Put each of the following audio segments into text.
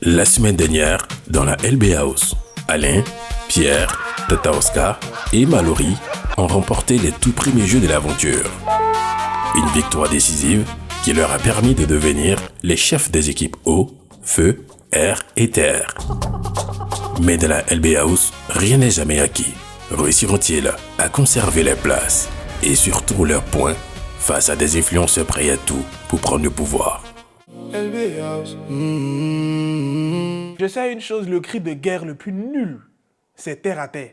La semaine dernière, dans la LB House, Alain, Pierre, Tata Oscar et Mallory ont remporté les tout premiers jeux de l'aventure. Une victoire décisive qui leur a permis de devenir les chefs des équipes eau, feu, air et terre. Mais dans la LB House, rien n'est jamais acquis. Réussiront-ils à conserver les places et surtout leurs points face à des influenceurs prêts à tout pour prendre le pouvoir? Je sais une chose, le cri de guerre le plus nul, c'est terre à terre.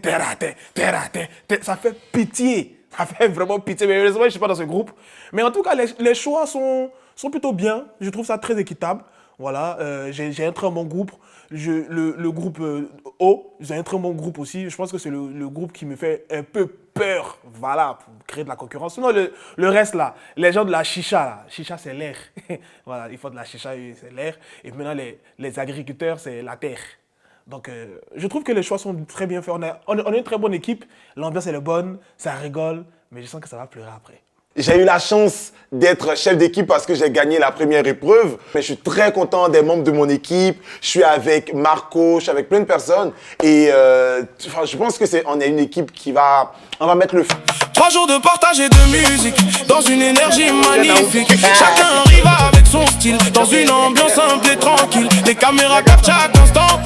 Terre à terre, terre à terre, ça fait pitié. Ça fait vraiment pitié. Mais heureusement, je ne suis pas dans ce groupe. Mais en tout cas, les choix sont plutôt bien. Je trouve ça très équitable. Voilà, j'ai un très bon groupe. Le groupe O, j'ai un très bon groupe aussi. Je pense que c'est le groupe qui me fait un peu peur. Voilà, pour créer de la concurrence. Sinon, le reste là, les gens de la chicha là. Chicha, c'est l'air. Voilà, il faut de la chicha, c'est l'air. Et maintenant, les agriculteurs, c'est la terre. Donc, je trouve que les choix sont très bien faits. On a une très bonne équipe. L'ambiance, elle est bonne. Ça rigole. Mais je sens que ça va pleurer après. J'ai eu la chance d'être chef d'équipe parce que j'ai gagné la première épreuve. Mais je suis très content des membres de mon équipe. Je suis avec Marco, je suis avec plein de personnes. Et je pense que on est une équipe on va mettre le feu. 3 jours de partage et de musique, dans une énergie magnifique. Chacun arrive avec son style, dans une ambiance simple et tranquille. Les caméras captent chaque instant,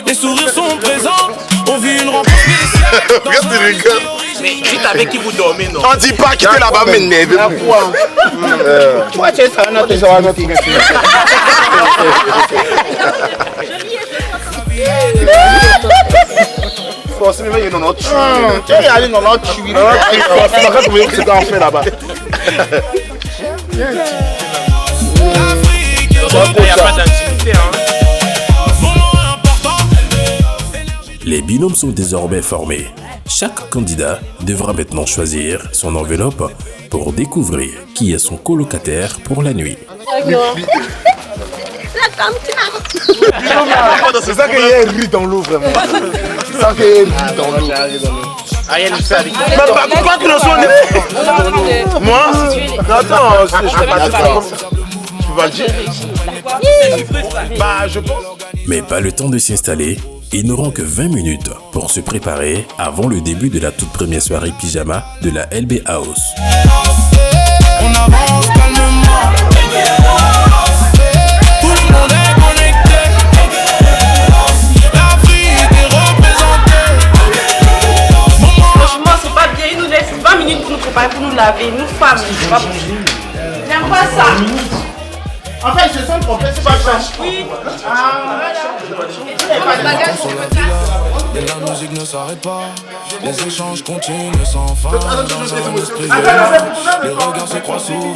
les sourires sont présents. On vit une rencontre spéciale. Regarde, tu rigoles. Mais dites avec qui vous dormez, non? On dit pas quitter là-bas, mais n'aimez pas. Pourquoi tu es ça? Non, tu es ça, non, tu es Forcément, il y a une autre tuerie. tu es allé dans l'autre tuerie. Forcément, quand vous voyez que c'est en fait là-bas. Il n'y a pas d'intimité, hein. Les binômes sont désormais formés. Chaque candidat devra maintenant choisir son enveloppe pour découvrir qui est son colocataire pour la nuit. C'est ça qu'il y a un riz dans l'eau, vraiment. C'est ça qu'il y a un riz dans l'eau. Ariel, je fais avec Pourquoi tu le sois? Moi? Attends, je peux pas dire ça. Je peux pas le dire. Bah, je pense. Mais pas le temps de s'installer. Ils n'auront que 20 minutes pour se préparer avant le début de la toute première soirée pyjama de la LB House. On avance calmement. Tout le monde est connecté. L'Afrique est représentée. Franchement, c'est pas bien. Ils nous laissent 20 minutes pour nous préparer, pour nous laver. Nous, femmes, c'est pas possible. J'aime pas ça. En fait, je sens qu'on fait pas ça. Oui. Et la musique ne s'arrête pas. Les échanges continuent sans fin. Dans un esprit les regards se croisent souvent.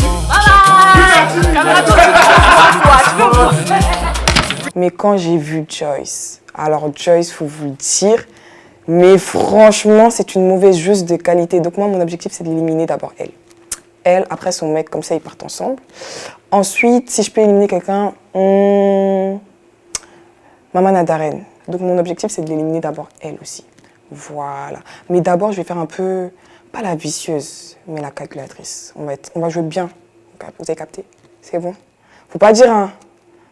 Mais quand j'ai vu Joyce, alors Joyce, faut vous le dire, mais franchement, c'est une mauvaise joueuse de qualité. Donc moi, mon objectif, c'est d'éliminer d'abord elle. Elle, après son mec, comme ça, ils partent ensemble. Ensuite, si je peux éliminer quelqu'un, Maman Nadaren. Donc mon objectif, c'est de l'éliminer d'abord elle aussi. Voilà. Mais d'abord, je vais faire un peu, pas la vicieuse, mais la calculatrice. On va jouer bien. Vous avez capté? C'est bon? Faut pas dire, hein?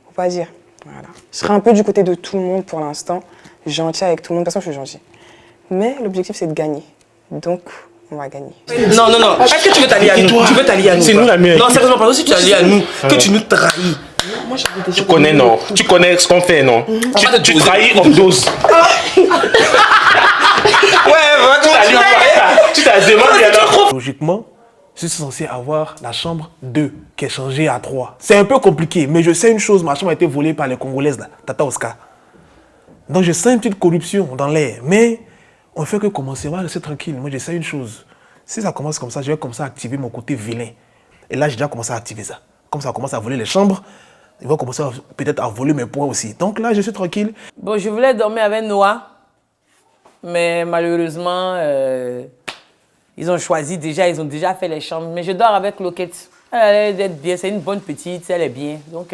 Faut pas dire. Voilà. Je serai un peu du côté de tout le monde pour l'instant. Gentil avec tout le monde. De toute façon, je suis gentil. Mais l'objectif, c'est de gagner. Donc, on va gagner. Non, non, non. Est-ce que tu veux t'allier à nous? Tu veux t'allier à nous? C'est nous la meilleure. Non, sérieusement, parce que si tu t'allies à nous, que tu nous trahis. Tu connais, non? Tu connais ce qu'on fait, non? Tu trahis, on dose. Tu t'as demandé alors. Logiquement, je suis censé avoir la chambre 2 qui est changée à 3. C'est un peu compliqué, mais je sais une chose, ma chambre a été volée par les Congolaises, là, Tata Oscar. Donc je sens une petite corruption dans l'air, mais on ne fait que commencer, on va rester tranquille. Moi je sais une chose, si ça commence comme ça, je vais commencer à activer mon côté vilain. Et là j'ai déjà commencé à activer ça. Comme ça commence à voler les chambres, ils vont commencer peut-être à voler mes points aussi. Donc là je suis tranquille. Bon, je voulais dormir avec Noah, mais malheureusement, ils ont choisi déjà, ils ont déjà fait les chambres. Mais je dors avec Loquette. Elle est bien, c'est une bonne petite, elle est bien. Donc,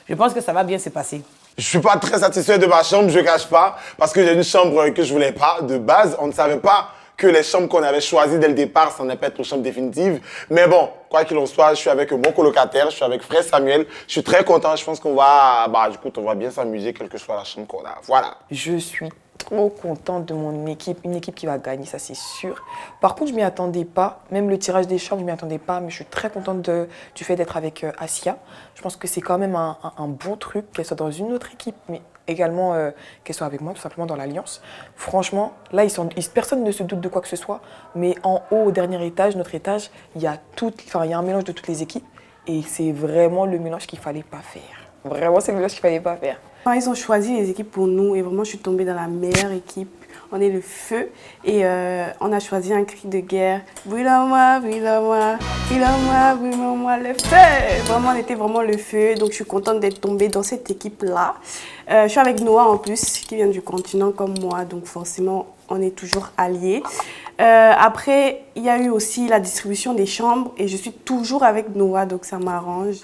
je pense que ça va bien se passer. Je suis pas très satisfait de ma chambre, je cache pas, parce que j'ai une chambre que je voulais pas. De base, on ne savait pas que les chambres qu'on avait choisies dès le départ, ça n'est pas être nos chambres définitives. Mais bon, quoi qu'il en soit, je suis avec mon colocataire, je suis avec frère Samuel. Je suis très content. Je pense qu'on va, on va bien s'amuser, quelle que soit la chambre qu'on a. Voilà. Je suis trop contente de mon équipe, une équipe qui va gagner, ça c'est sûr. Par contre, je m'y attendais pas, même le tirage des chambres, je m'y attendais pas, mais je suis très contente du fait d'être avec Asia. Je pense que c'est quand même un bon truc, qu'elle soit dans une autre équipe, mais également qu'elle soit avec moi, tout simplement dans l'Alliance. Franchement, là, personne ne se doute de quoi que ce soit, mais en haut, au dernier étage, notre étage, il y a un mélange de toutes les équipes, et c'est vraiment le mélange qu'il fallait pas faire. Vraiment, c'est le mélange qu'il fallait pas faire. Ils ont choisi les équipes pour nous et vraiment je suis tombée dans la meilleure équipe. On est le feu et on a choisi un cri de guerre. Brûle-moi, brûle-moi, brûle-moi, brûle-moi, le feu. Vraiment, on était vraiment le feu. Donc je suis contente d'être tombée dans cette équipe-là. Je suis avec Noah en plus, qui vient du continent comme moi. Donc forcément, on est toujours alliés. Après, il y a eu aussi la distribution des chambres et je suis toujours avec Noah, donc ça m'arrange.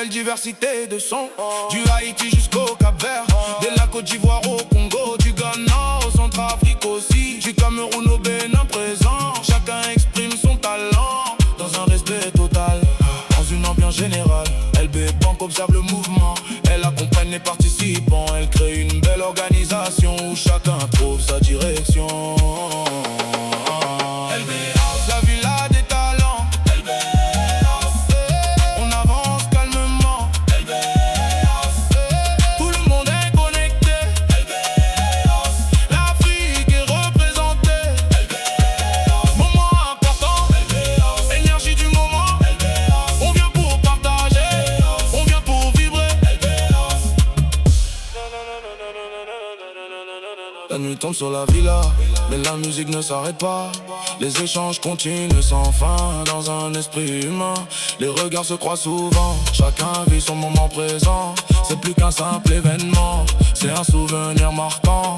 Diversité de sons, du Haïti jusqu'au Cap-Vert, de la Côte d'Ivoire au Congo, du Ghana au Centrafrique aussi, du Cameroun au Bénin présent. Chacun exprime son talent dans un respect total, dans une ambiance générale. LB Bank observe le mouvement, elle accompagne les participants, elle crée une belle organisation où chacun trouve sa direction. Tombe sur la villa, mais la musique ne s'arrête pas. Les échanges continuent sans fin dans un esprit humain. Les regards se croisent souvent, chacun vit son moment présent. C'est plus qu'un simple événement, c'est un souvenir marquant.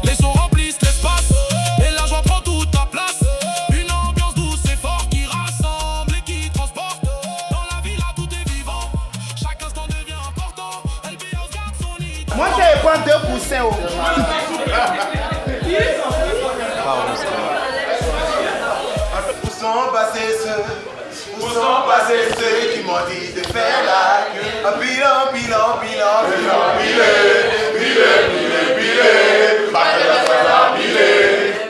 Les sons remplissent l'espace, et la joie prend toute la place. Une ambiance douce et forte qui rassemble et qui transporte. Dans la villa tout est vivant, chaque instant devient important. LBO garde son idée. Moi j'ai prendre 2 poussins. Où sont passés ceux qui m'ont dit de faire la queue? Bilan, bilan, bilan, bilan, bilé, bilé, bilé, bilé, bilé,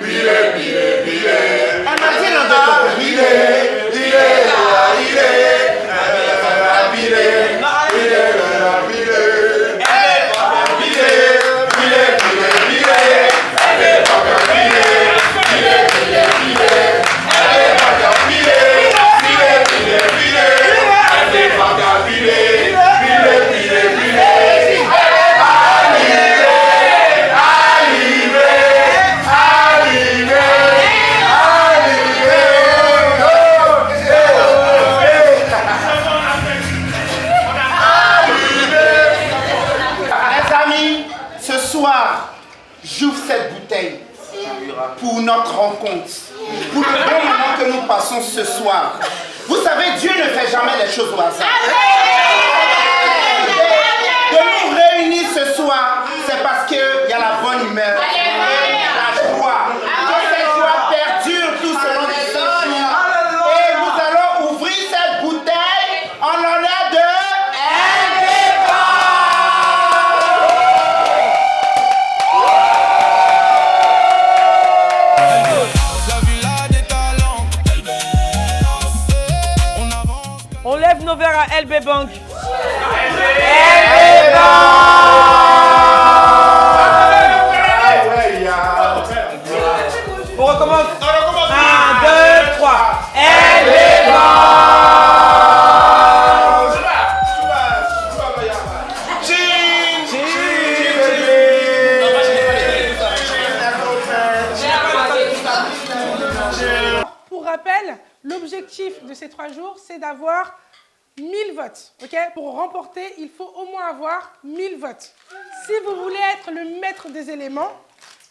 bilé, bilé, bilé. On a dit non de bilé, bilé, bilé, pour notre rencontre, pour le bon moment que nous passons ce soir. Vous savez, Dieu ne fait jamais les choses au hasard. De nous réunir ce soir, c'est parce qu'il y a la bonne humeur, la joie. Que cette joie perdure tout ce long des jours. Et nous allons ouvrir cette bouteille en l'honneur de La villa des talents, nos verres à LB Bank. On recommence. 1, 2, 3. LB Bank. Pour rappel, l'objectif de ces 3 jours, c'est d'avoir 1000 votes. Pour remporter, il faut au moins avoir 1000 votes. Si vous voulez être le maître des éléments,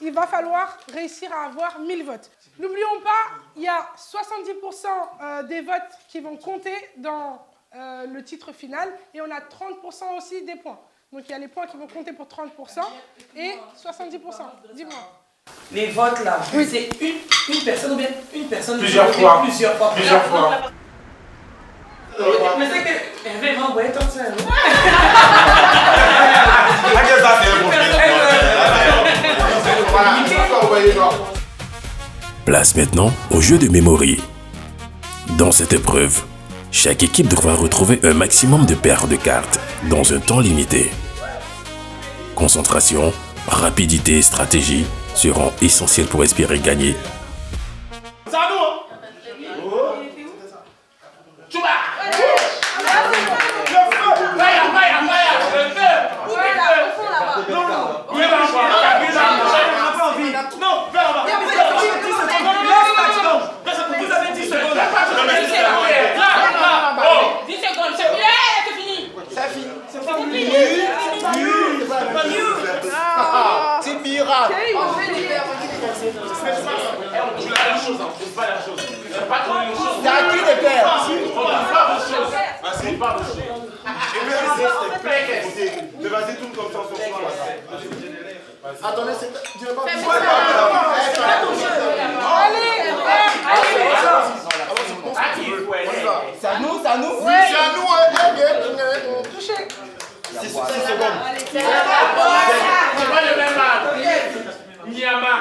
il va falloir réussir à avoir 1000 votes. N'oublions pas, il y a 70% des votes qui vont compter dans le titre final et on a 30% aussi des points. Donc il y a les points qui vont compter pour 30% et 70%. Dis-moi. Les votes là, oui. C'est une personne ou bien une personne plusieurs fois. Plusieurs fois. Mais c'est que Hervé m'a envoyé comme ça. Place maintenant au jeu de memory. Dans cette épreuve, chaque équipe devra retrouver un maximum de paires de cartes dans un temps limité. Concentration, rapidité et stratégie seront essentiels pour espérer gagner. C'est à nous, hein? Chouba! Le feu! Maya! Le feu! Où est là? Au fond là-bas. Non. Où est là? On n'a pas envie. Non, vers là-bas. Vous avez 10 secondes. Oh, 10 secondes, c'est fini. C'est fini. C'est pas fini. C'est miracle. On joue la même chose, on trouve pas la chose. C'est pas trop une chose. C'est à qui de faire? On trouve pas de chose. On trouve pas de chose. Mais vas-y, tourne comme ça, on se voit. Attendez, tu veux pas... C'est pas ton jeu. Allez. C'est à nous, c'est à nous? Oui, c'est à nous. Touchez. 6 secondes. C'est pas le même âge. Niama.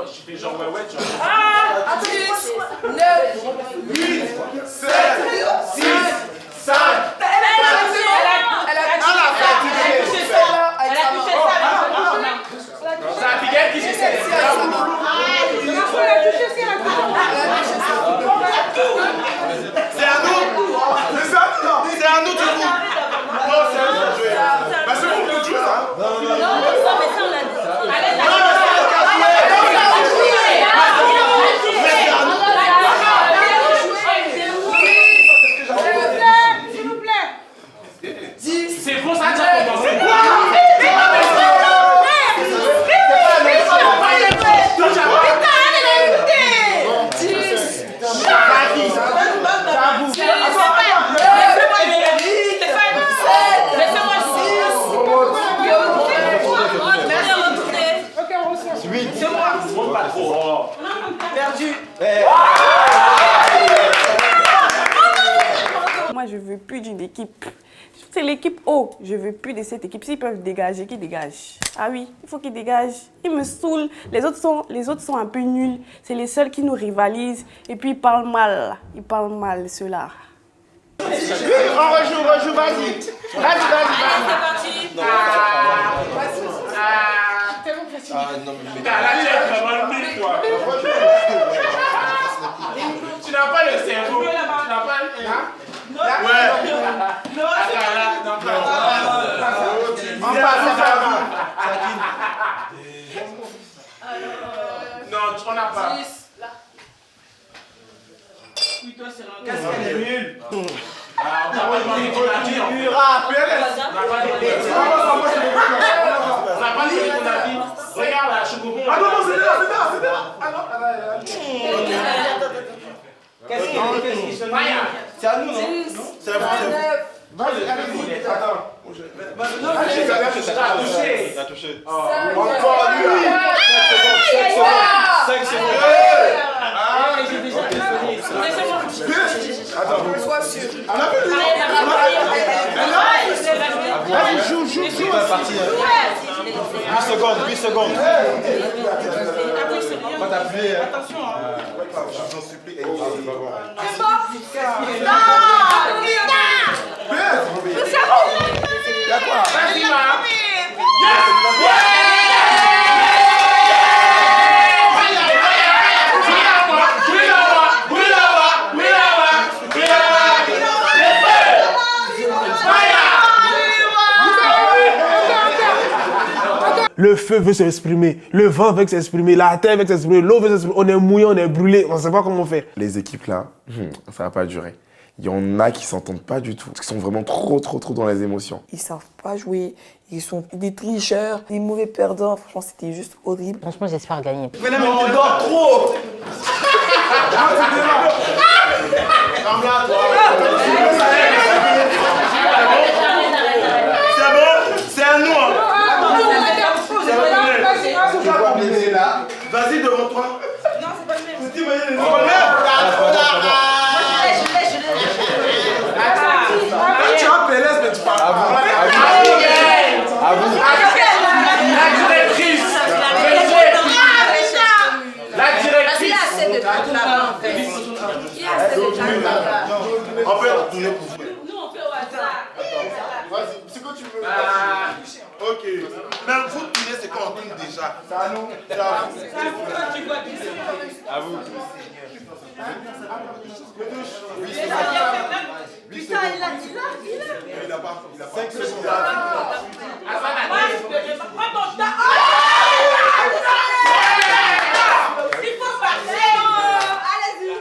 Je fais genre ouais, tu vois. 10, 9, 8, 7, 6, 5. Elle a touché ça. C'est la figuette qui s'est fait. C'est à nous. C'est à nous, du coup. Non, c'est à nous de jouer. Bah, c'est vous qui jouez ça. Non, mais ça, on l'a dit. Allez, S'il vous plaît. C'est pour ça que j'ai commencé. Moi, je veux plus d'une équipe. C'est l'équipe O. Je veux plus de cette équipe. S'ils peuvent dégager, qu'ils dégagent. Ah oui, il faut qu'ils dégagent. Ils me saoulent. Les autres sont un peu nuls. C'est les seuls qui nous rivalisent. Et puis, ils parlent mal. Ils parlent mal, ceux-là. On rejoue, vas-y. c'est parti. Tu n'as pas le cerveau. Tu n'as pas le... Non, on n'a pas. Oui, toi, c'est un Qu'est-ce qu'elle est nulle? On n'a pas demandé qu'on a dit. On n'a pas dit qu'on a dit. Regarde la chocobon. Ah non, c'est là. Ah non, Qu'est-ce qui se passe? c'est à nous, non? C'est à vous. Vas-y, allez-y. Attends. Il a touché. Encore lui. 5 secondes. J'ai déjà attends. Sois sûr. On a vu lui. Vas-y, joue. C'est pas parti. 8 secondes. Pas t'appeler. Attention. Je t'en supplie. C'est pas bon. C'est bon. C'est bon. Y'a quoi? Vas-y, ma. Le feu veut s'exprimer, le vent veut s'exprimer, la terre veut s'exprimer, l'eau veut s'exprimer. On est mouillé, on est brûlé, on ne sait pas comment faire. Les équipes là, ça va pas durer. Il y en a qui s'entendent pas du tout, qui sont vraiment trop dans les émotions. Ils savent pas jouer, ils sont des tricheurs, des mauvais perdants. Franchement, c'était juste horrible. Franchement, j'espère gagner. Mais là, on dort trop. C'est bon? C'est à nous. Vas-y devant toi. Non, c'est pas le même. C'est pas le même. Tu as PLS, mais tu parles pas. À vous. La directrice. En fait, tournez pour vous. Nous, on fait au hasard. Vas-y, c'est quoi tu veux. Ok. Mais vous tournez, c'est quoi on tourne déjà? C'est à nous. C'est à vous. À vous. Putain, il a pas. Il a 5 secondes. Prends ton temps. Il faut passer. Allez-y.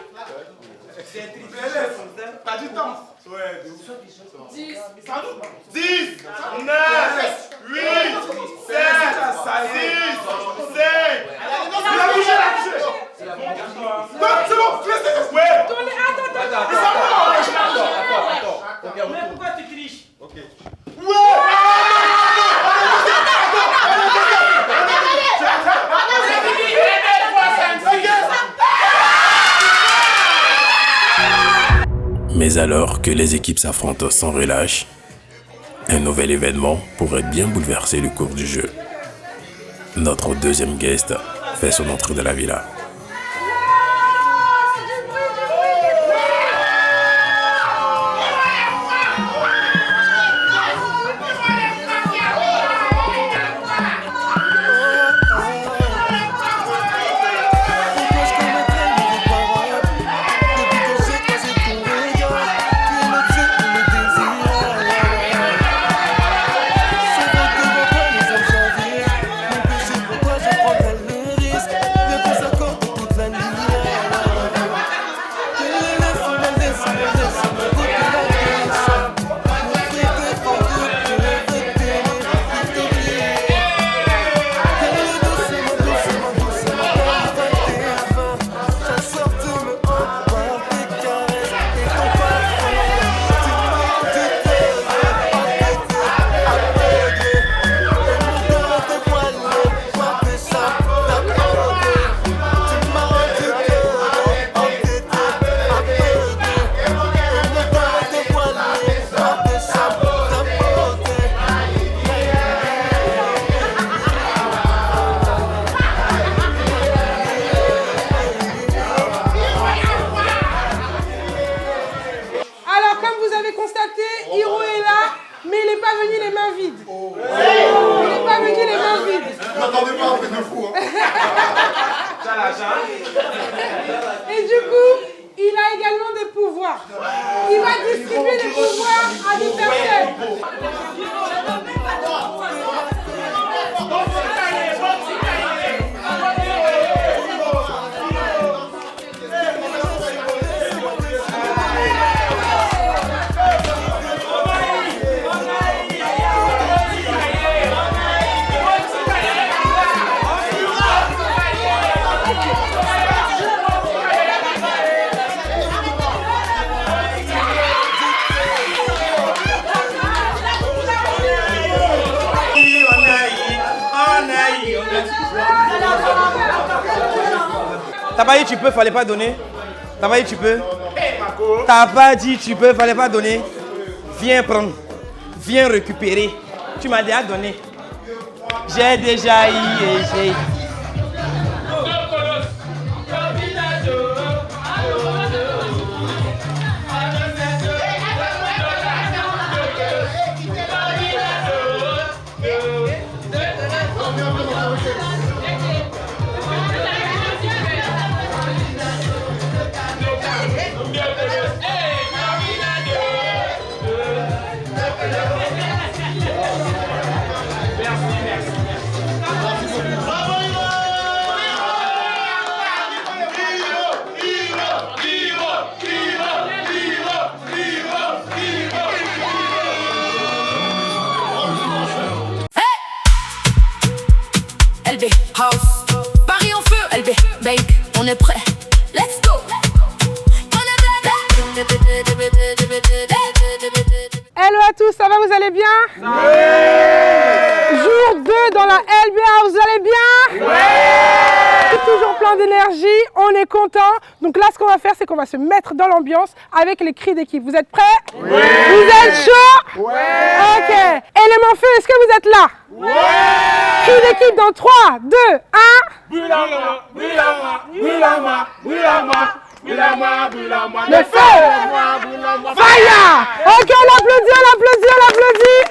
T'as du temps. Ouais, 10. 10, 9, 8, 7, 6, 5. Il a bougé, Non, c'est bon, laissez. Ouais. Attends. Mais pourquoi tu triches? Ok. Mais alors que les équipes s'affrontent sans relâche, un nouvel événement pourrait bien bouleverser le cours du jeu. Notre deuxième guest fait son entrée dans la villa. Et du coup, il a également des pouvoirs. Il va distribuer des pouvoirs à des personnes. T'as pas dit tu peux, fallait pas donner. T'as pas dit tu peux. T'as pas dit tu peux, fallait pas donner. Viens prendre. Viens récupérer. Tu m'as déjà donné. J'ai déjà eu et j'ai eu. LB House, Paris en feu, LB Bank, on est prêt, let's go. Hello à tous, ça va, vous allez bien? Jour 2 dans la LB House, vous allez bien? Toujours plein d'énergie, on est content. Donc là, ce qu'on va faire, c'est qu'on va se mettre dans l'ambiance avec les cris d'équipe. Vous êtes prêts? Vous êtes chaud? Ok. Élément feu, est-ce que vous êtes là? Cris d'équipe dans 3, 2, 1. Le feu! Fire! Ok, on applaudit, on applaudit, on applaudit.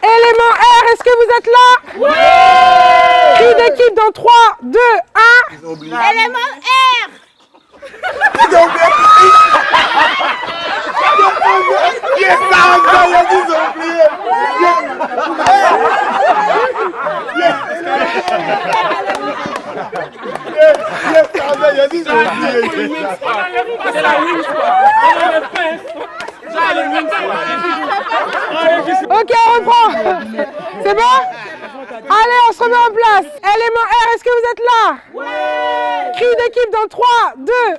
Élément R, est-ce que vous êtes là? Cris d'équipe dans 3, 2, 1. Élément R. Ok, on reprend. C'est bon? Allez, on se remet en place. Élément R, est-ce que vous êtes là? Cri d'équipe dans 3, 2, 1.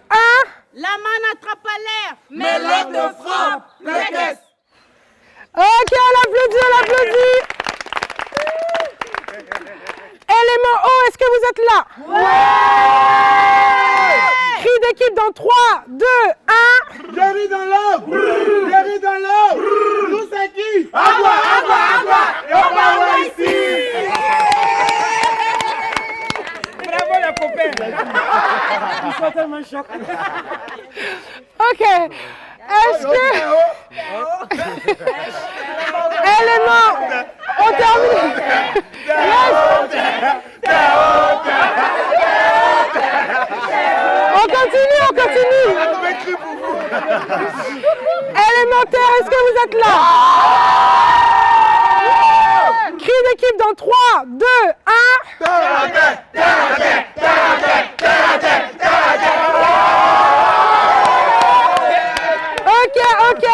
La main n'attrape pas l'air, mais l'autre te frappe la caisse. Ok, on applaudit, on applaudit. Élément O, est-ce que vous êtes là? Cri d'équipe dans 3, 2, 1. Jerry dans l'eau! Jerry dans l'eau! Nous c'est qui? Agua, agua, agua! Et on va voir ici! Bravo les copains. Ils sont tellement choqués. Ok. Est-ce que... Élément, on termine. On continue, on continue. Élémentaire, est-ce que vous êtes là? Cri d'équipe dans 3, 2, 1. Ok, ok.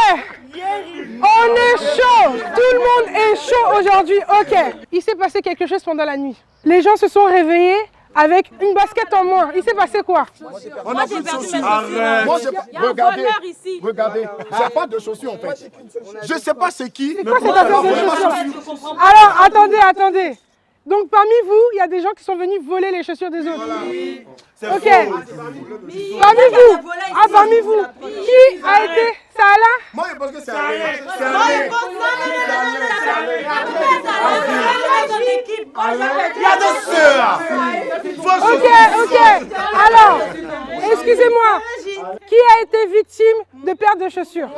On est chaud. Tout le monde est chaud aujourd'hui. Ok. Il s'est passé quelque chose pendant la nuit. Les gens se sont réveillés avec une basket en moins. Il s'est passé quoi? On a plus de chaussures. Arrête. Moi, regardez, ici. regardez. J'ai pas de chaussures en fait. Je sais pas c'est qui. C'est quoi cette affaire de chaussures? Alors, attendez, attendez. Donc parmi vous, il y a des gens qui sont venus voler les chaussures des autres. Ok. Parmi vous. Ah, parmi vous. Qui a été Salah? Moi, je pense que c'est Il y a deux sœurs. Ok, ok. Alors, excusez-moi. Qui a été victime de perte de chaussures?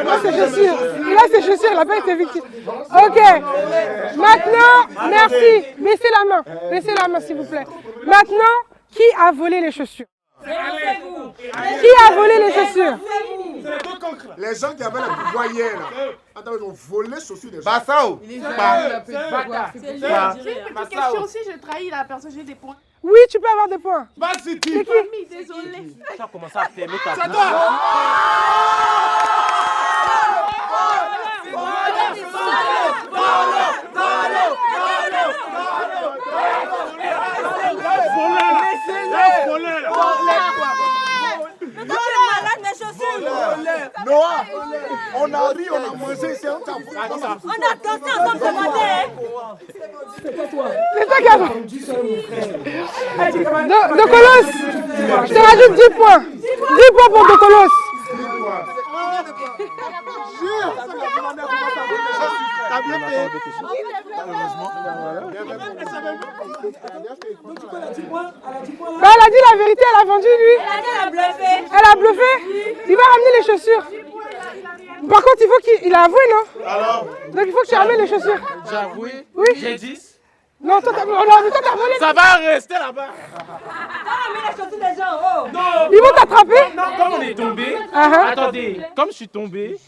Il a ses chaussures. Il a ses chaussures, il n'a pas été victime. Ok. Maintenant, merci. Baissez la main. Baissez la main, s'il vous plaît. Maintenant, qui a volé les chaussures? Qui a volé les chaussures? Les gens qui avaient le pouvoir hier, là. Attends, ils ont volé les chaussures des gens. Bassao. J'ai une petite question aussi, je trahis la personne, j'ai des points. Oui, tu peux avoir des points. C'est qui? Famille, désolé. Ça a commencé à fermer ta C'est bouche. toi. Mais toi, tu es malade, mes chaussures. Noah. On a ri, on a mangé, c'est un tabou. On a dansé ensemble ce matin. C'est toi qui as... Dokolos, je te rajoute 10 points. 10 points pour Dokolos. T'as bien fait. Bah, elle a dit la vérité, elle a vendu lui. Elle a dit elle a bluffé. Elle a bluffé. Il va ramener les chaussures. Par contre, il faut qu'il a avoué, non? Alors? Donc il faut que tu ramènes les chaussures. J'ai avoué. Oui. J'ai 10. Non, toi t'as volé. Ça va rester là-bas. Ramène les chaussures des gens. Oh. Non. Ils vont t'attraper? Non, comme on est tombé. Attendez, comme je suis tombé.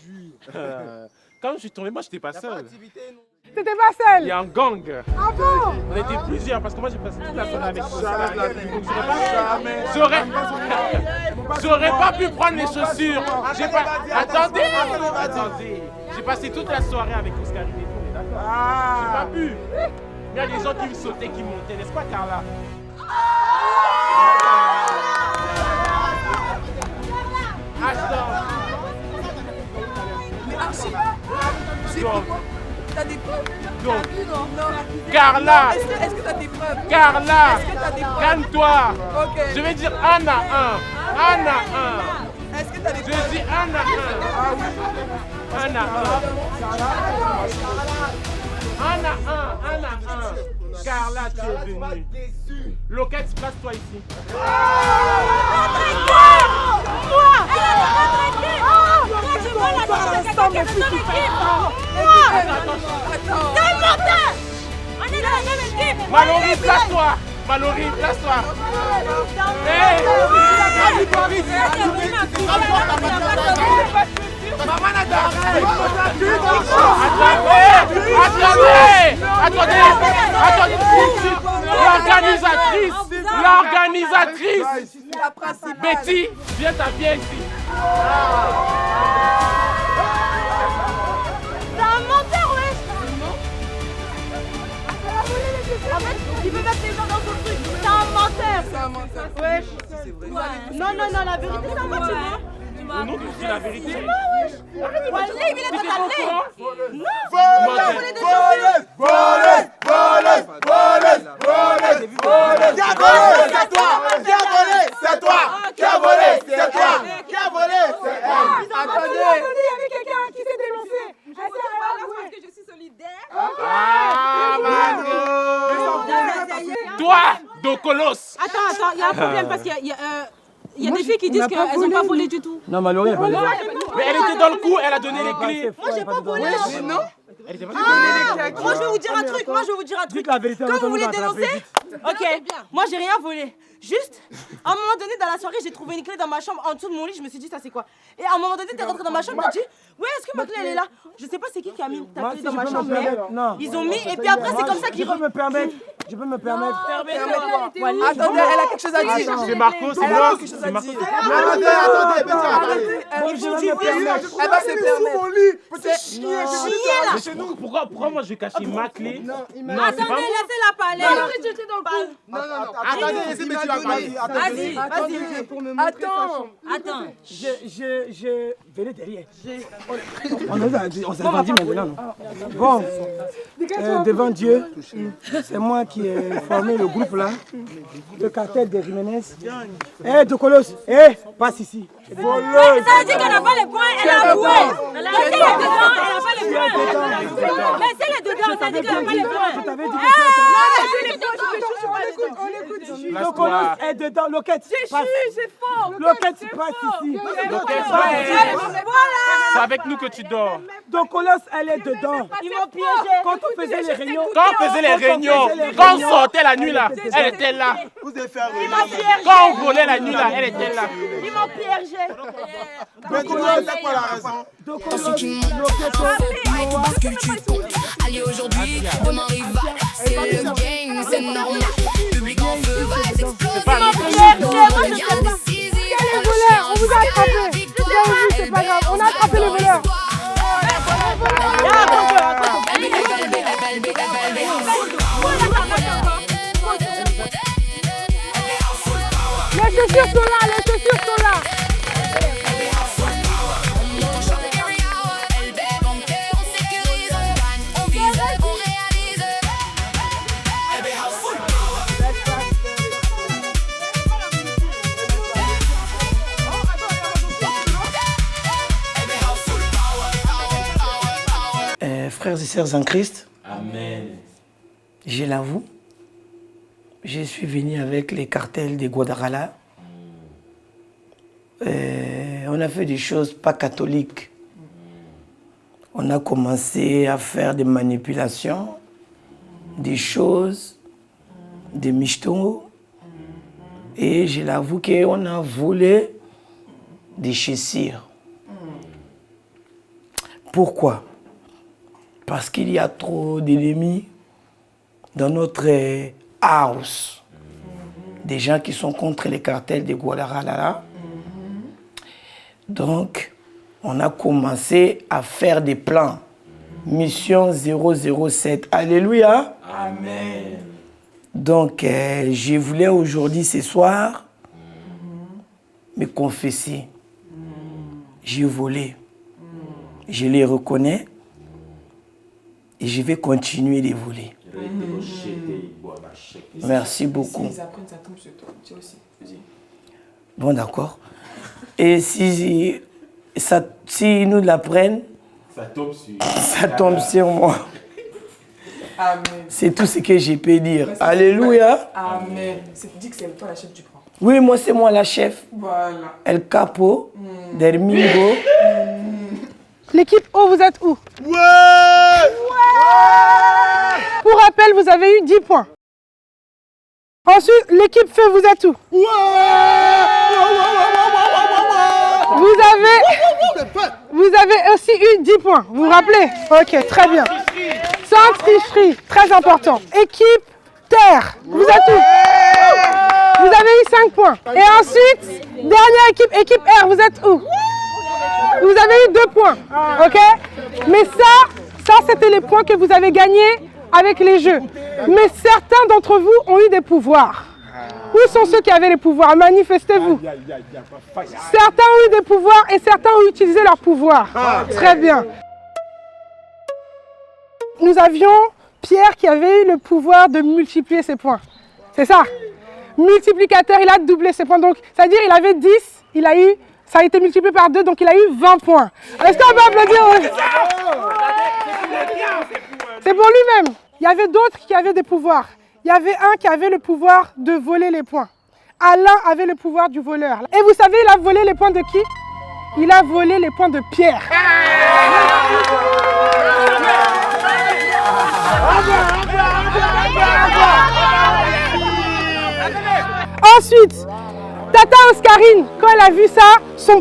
Moi j'étais pas seul. T'étais pas seul? Il y a un gang. Ah bon? On était plusieurs parce que moi j'ai passé toute la soirée avec J'aurais pas pu prendre les chaussures. Attendez. J'ai passé toute la soirée avec Oscarine et tout, d'accord? J'ai pas pu. Il y a des gens qui me sautaient, qui montaient, n'est-ce pas Carla? Mais Archie, t'as des preuves? Non. Carla! Est-ce que t'as des preuves? Carla! Est-ce que t'as des preuves? Calme-toi! Ok. Je vais dire un à un. Un à un. Est-ce que t'as des preuves? Je dis un à un. Un à un. Un à un. Carla, tu es venue. Loquette, place-toi ici. Moi! Elle a pas traité! Moi, je vois la tête de quelqu'un qui est dans l'équipe! Moi! Quel menteur! On est dans la même équipe! Mallory, place-toi! Mallory, place-toi! Hey! Attendez! L'organisatrice! Betty, viens t'appuyer ici! C'est un menteur, wesh! En fait, il veut mettre les gens dans son truc. C'est un menteur! Wesh! Non, la vérité, c'est un menteur. Non, tu dis la vérité. C'est moi, wesh! Wallah, il vient de t'amener! Non! Voleuse! Qui a volé? C'est toi! Qui a volé? C'est toi! Qui a volé? C'est toi! Qui a volé? C'est elle! Attendez! Il y avait quelqu'un qui s'est dénoncé. Parce que je suis solidaire. Toi, Dokolos! Attends, il y a un problème parce qu'il y a des filles qui disent qu'elles n'ont pas volé du tout. Non, Mallory, elle volé. Mais elle était dans le coup, elle a donné les clés. Moi, j'ai pas volé. Non? Moi, je vais vous dire un truc. Dites la vérité, Quand vous voulez dénoncer, ok, moi, j'ai rien volé. Juste, à un moment donné, dans la soirée, j'ai trouvé une clé dans ma chambre en dessous de mon lit. Je me suis dit, ça c'est quoi? Et à un moment donné, t'es rentré dans ma chambre, t'as dit, ouais, est-ce que ma clé elle est là? Je sais pas c'est qui a mis ta clé dans ma chambre, mais ils ont mis, et puis après, c'est comme ça qu'ils Je peux me permettre. Attendez, elle a quelque chose à dire. C'est Marco, c'est moi. C'est Marco. Attendez. Elle va se permettre. C'est chier là. Mais pourquoi moi je vais cacher ma clé? Non, Attendez, laissez-la parler. Non. Attendez, laissez Betty la parler. Vas-y. Pour me montrer sa chambre. Attends. Venez derrière. On s'est vendu maintenant. Bon, devant Dieu, c'est moi qui ai formé le groupe là, le cartel des Jiménez. Dokolos, passe ici. Ça veut dire qu'elle n'a pas les points, elle a avoué. Laissez-les dedans, elle n'a pas les points. Laissez-les dedans, ça veut dire qu'elle n'a pas les points. Je t'avais dit On écoute. Dokolos est dedans. Loquette, passe. C'est faux. Loquette, passe ici. C'est avec nous que tu dors. Dokolos, elle est dedans. Ils m'ont piégé. Quand on faisait les réunions, Quand on sortait la nuit là, elle était là. Vous avez fait un Quand on volait la nuit là, elle était là. Ils m'ont piégé. Dokolos, c'est quoi la raison? Allez aujourd'hui, demain rival. C'est le game, c'est normal. Public en feu, va exploser. Les voleurs, on vous a attrapé. Vous avez vu, c'est pas grave. On a attrapé les voleurs. Les chaussures sont là, frères et sœurs en Christ. Amen. Je l'avoue, je suis venu avec les cartels de Guadalajara. On a fait des choses pas catholiques. On a commencé à faire des manipulations, des choses, des michtos. Et je l'avoue qu'on a volé des chaussures. Pourquoi? Parce qu'il y a trop d'ennemis dans notre house. Des gens qui sont contre les cartels de Guadalajara. Donc, on a commencé à faire des plans. Mission 007. Alléluia. Amen. Donc, je voulais aujourd'hui, ce soir, me confesser. J'ai volé. Je les reconnais. Et je vais continuer de voler. Merci beaucoup. Bon, d'accord. Et si nous l'apprennent, ça tombe sur moi. Amen. C'est tout ce que je peux dire. Alléluia. Amen. Dis que c'est toi la chef du plan. Oui, moi, c'est moi la chef. Voilà. El Capo, d'Hermingo. L'équipe O, vous êtes où? Pour rappel, vous avez eu 10 points. Ensuite, l'équipe Feu, vous êtes où? Vous avez aussi eu 10 points. Vous vous rappelez? Ok, très bien. Sans tricherie, très important. Équipe Terre, vous êtes où? Vous avez eu 5 points. Et ensuite, dernière équipe, équipe R, vous êtes où? Vous avez eu 2 points. Ok? Mais ça c'était les points que vous avez gagnés avec les jeux. Mais certains d'entre vous ont eu des pouvoirs. Où sont ceux qui avaient les pouvoirs? Manifestez-vous. Certains ont eu des pouvoirs et certains ont utilisé leurs pouvoirs. Très bien. Nous avions Pierre qui avait eu le pouvoir de multiplier ses points. C'est ça? Multiplicateur, il a doublé ses points. Donc, c'est-à-dire il avait 10, ça a été multiplié par 2, donc il a eu 20 points. Est-ce qu'on peut applaudir? C'est pour lui-même. Il y avait d'autres qui avaient des pouvoirs. Il y avait un qui avait le pouvoir de voler les points. Alain avait le pouvoir du voleur. Et vous savez, il a volé les points de qui? Il a volé les points de Pierre. Ensuite, Tata Oscarine, quand elle a vu ça, son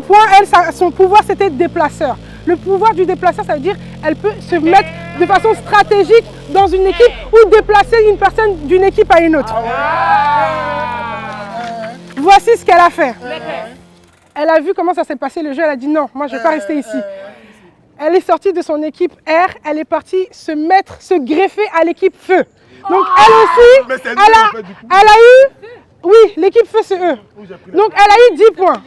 pouvoir c'était déplaceur. Le pouvoir du déplaceur, ça veut dire qu'elle peut se mettre de façon stratégique dans une équipe ou déplacer une personne d'une équipe à une autre. Voici ce qu'elle a fait. Elle a vu comment ça s'est passé le jeu, elle a dit non, moi je ne vais pas rester ici. Elle est sortie de son équipe R, elle est partie se greffer à l'équipe Feu. Donc elle aussi, elle a eu... Oui, l'équipe Feu c'est eux. Donc elle a eu 10 points.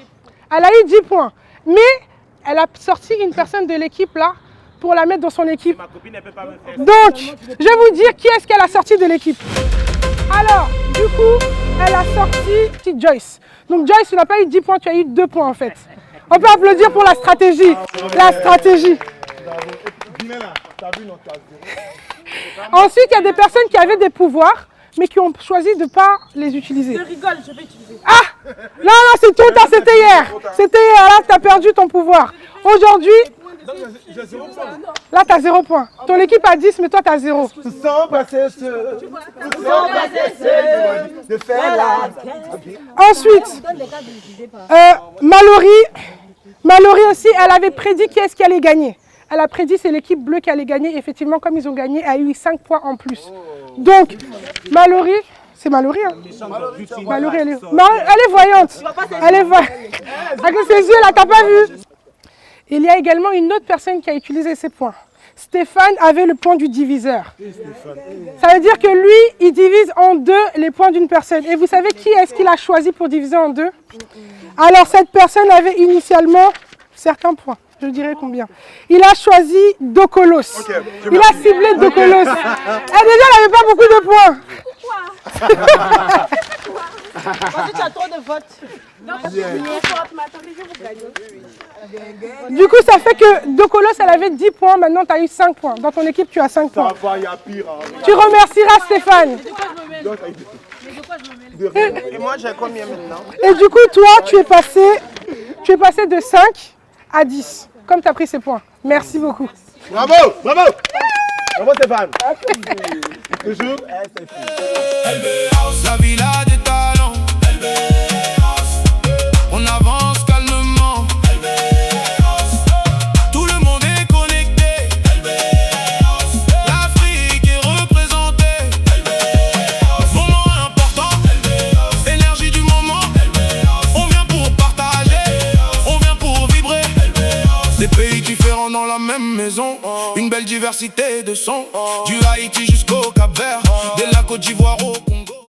Elle a eu 10 points. Mais elle a sorti une personne de l'équipe là pour la mettre dans son équipe. Donc, je vais vous dire qui est-ce qu'elle a sorti de l'équipe. Alors, du coup, elle a sorti Joyce. Donc Joyce, tu n'as pas eu 10 points, tu as eu 2 points en fait. On peut applaudir pour la stratégie. La stratégie. Ensuite, il y a des personnes qui avaient des pouvoirs, mais qui ont choisi de ne pas les utiliser. Je rigole, je vais utiliser. Ah! Non, c'est trop tard, c'était hier. C'était hier, là, tu as perdu ton pouvoir. Aujourd'hui, là, tu as 0 point. Ton équipe a 10, mais toi, tu as 0. Sans passer de faire la... Ensuite, Mallory aussi, elle avait prédit qui est-ce qui allait gagner. Elle a prédit c'est l'équipe bleue qui allait gagner. Effectivement, comme ils ont gagné, elle a eu 5 points en plus. Donc, Mallory, c'est Mallory, hein? Mallory, elle est voyante. Elle est voyante. Avec ses yeux, là, t'as pas vu? Il y a également une autre personne qui a utilisé ses points. Stéphane avait le point du diviseur. Ça veut dire que lui, il divise en 2 les points d'une personne. Et vous savez qui est-ce qu'il a choisi pour diviser en 2? Alors, cette personne avait initialement certains points. Je dirais combien. Il a choisi Dokolos. Il a ciblé Dokolos. Et déjà, il n'avait pas beaucoup de points. Parce que tu as trop de votes. Du coup, ça fait que Dokolos, elle avait 10 points, maintenant tu as eu 5 points. Dans ton équipe, tu as 5 points. Ça va, il y a pire. Tu remercieras Stéphane. Et moi, j'ai combien maintenant? Et du coup, toi, tu es passé de 5 à 10, comme tu as pris ces points. Merci beaucoup. Bravo, bravo. Bravo Stéphane. Toujours La villa des talents. On avance calmement. Tout le monde est connecté. L'Afrique est représentée. Moment important. Énergie du moment. On vient pour partager. On vient pour vibrer. Des pays différents dans la même maison. Une belle diversité de sons. Du Haïti jusqu'au Cap-Vert. De la Côte d'Ivoire au Congo.